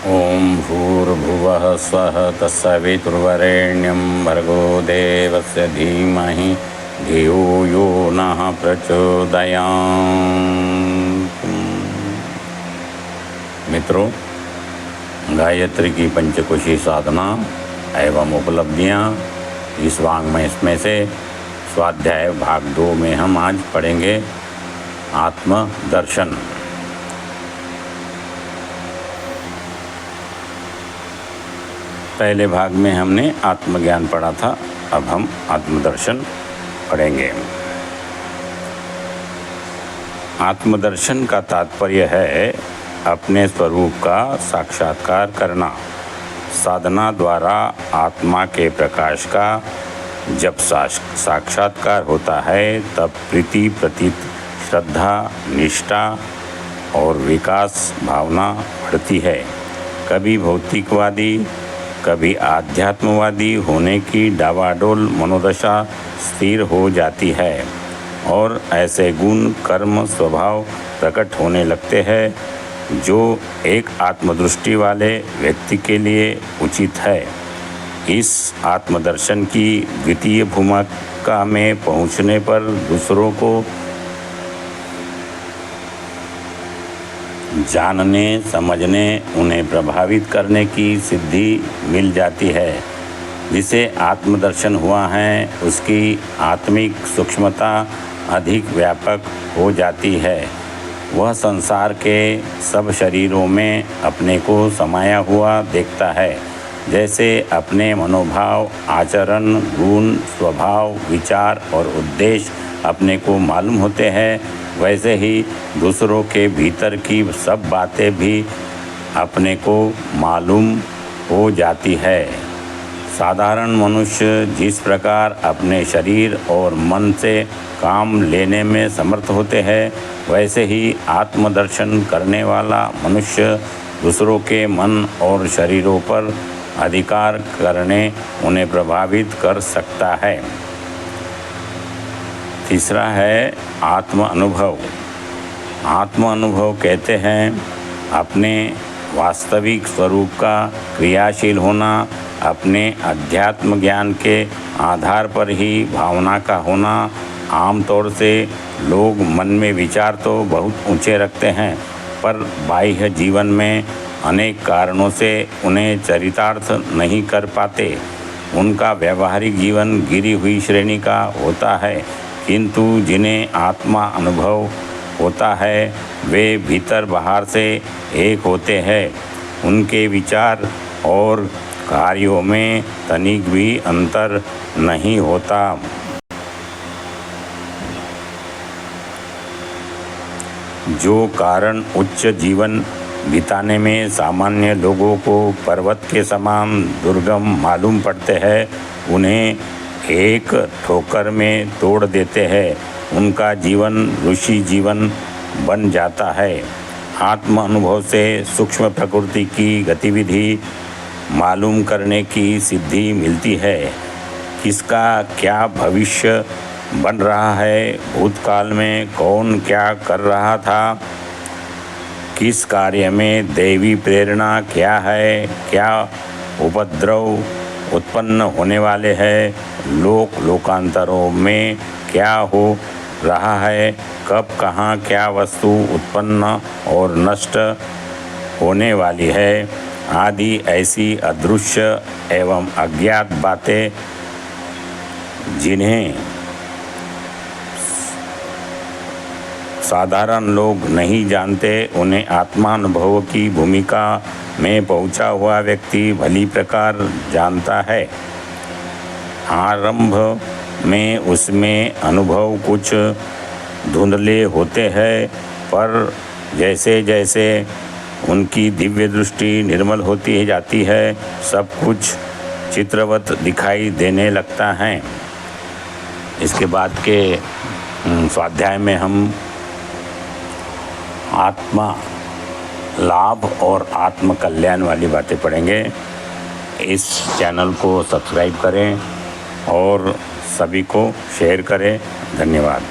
ओम भूर्भुवः स्वः तत्सवितुर्वरेण्यं भर्गो देवस्य धीमहि धियो यो नः प्रचोदयात्। मित्रों, गायत्री की पंचकोशी साधना एवं उपलब्धियाँ इस वाङ्मय में से स्वाध्याय भाग 2 में हम आज पढ़ेंगे आत्मदर्शन। पहले भाग में हमने आत्मज्ञान पढ़ा था, अब हम आत्मदर्शन पढ़ेंगे। आत्मदर्शन का तात्पर्य है अपने स्वरूप का साक्षात्कार करना। साधना द्वारा आत्मा के प्रकाश का जब साक्षात्कार होता है तब प्रीति, प्रतीत, श्रद्धा, निष्ठा और विकास भावना बढ़ती है। कभी भौतिकवादी, कभी आध्यात्मवादी होने की डावाडोल मनोदशा स्थिर हो जाती है और ऐसे गुण, कर्म, स्वभाव प्रकट होने लगते हैं जो एक आत्मदृष्टि वाले व्यक्ति के लिए उचित है। इस आत्मदर्शन की द्वितीय भूमिका में पहुंचने पर दूसरों को जानने, समझने, उन्हें प्रभावित करने की सिद्धि मिल जाती है। जिसे आत्मदर्शन हुआ है उसकी आत्मिक सूक्ष्मता अधिक व्यापक हो जाती है। वह संसार के सब शरीरों में अपने को समाया हुआ देखता है। जैसे अपने मनोभाव, आचरण, गुण, स्वभाव, विचार और उद्देश्य अपने को मालूम होते हैं, वैसे ही दूसरों के भीतर की सब बातें भी अपने को मालूम हो जाती है। साधारण मनुष्य जिस प्रकार अपने शरीर और मन से काम लेने में समर्थ होते हैं, वैसे ही आत्मदर्शन करने वाला मनुष्य दूसरों के मन और शरीरों पर अधिकार करने, उन्हें प्रभावित कर सकता है। तीसरा है आत्म अनुभव। आत्म अनुभव कहते हैं अपने वास्तविक स्वरूप का क्रियाशील होना। अपने अध्यात्म ज्ञान के आधार पर ही भावना का होना। आमतौर से लोग मन में विचार तो बहुत ऊंचे रखते हैं, पर बाह्य जीवन में अनेक कारणों से उन्हें चरितार्थ नहीं कर पाते। उनका व्यवहारिक जीवन गिरी हुई श्रेणी का होता है, किंतु जिन्हें आत्मा अनुभव होता है वे भीतर बाहर से एक होते हैं। उनके विचार और कार्यों में तनिक भी अंतर नहीं होता। जो कारण उच्च जीवन बिताने में सामान्य लोगों को पर्वत के समान दुर्गम मालूम पड़ते हैं, उन्हें एक ठोकर में तोड़ देते हैं। उनका जीवन ऋषि जीवन बन जाता है। आत्म अनुभव से सूक्ष्म प्रकृति की गतिविधि मालूम करने की सिद्धि मिलती है। किसका क्या भविष्य बन रहा है, भूतकाल में कौन क्या कर रहा था, किस कार्य में दैवी प्रेरणा क्या है, क्या उपद्रव उत्पन्न होने वाले हैं, लोकांतरों में क्या हो रहा है, कब कहाँ क्या वस्तु उत्पन्न और नष्ट होने वाली है, आदि ऐसी अदृश्य एवं अज्ञात बातें जिन्हें साधारण लोग नहीं जानते, उन्हें आत्मानुभव की भूमिका में पहुंचा हुआ व्यक्ति भली प्रकार जानता है। आरंभ में उसमें अनुभव कुछ धुंधले होते हैं, पर जैसे जैसे उनकी दिव्य दृष्टि निर्मल होती जाती है, सब कुछ चित्रवत दिखाई देने लगता है। इसके बाद के स्वाध्याय में हम आत्मा लाभ और आत्म कल्याण वाली बातें पढ़ेंगे। इस चैनल को सब्सक्राइब करें और सभी को शेयर करें। धन्यवाद।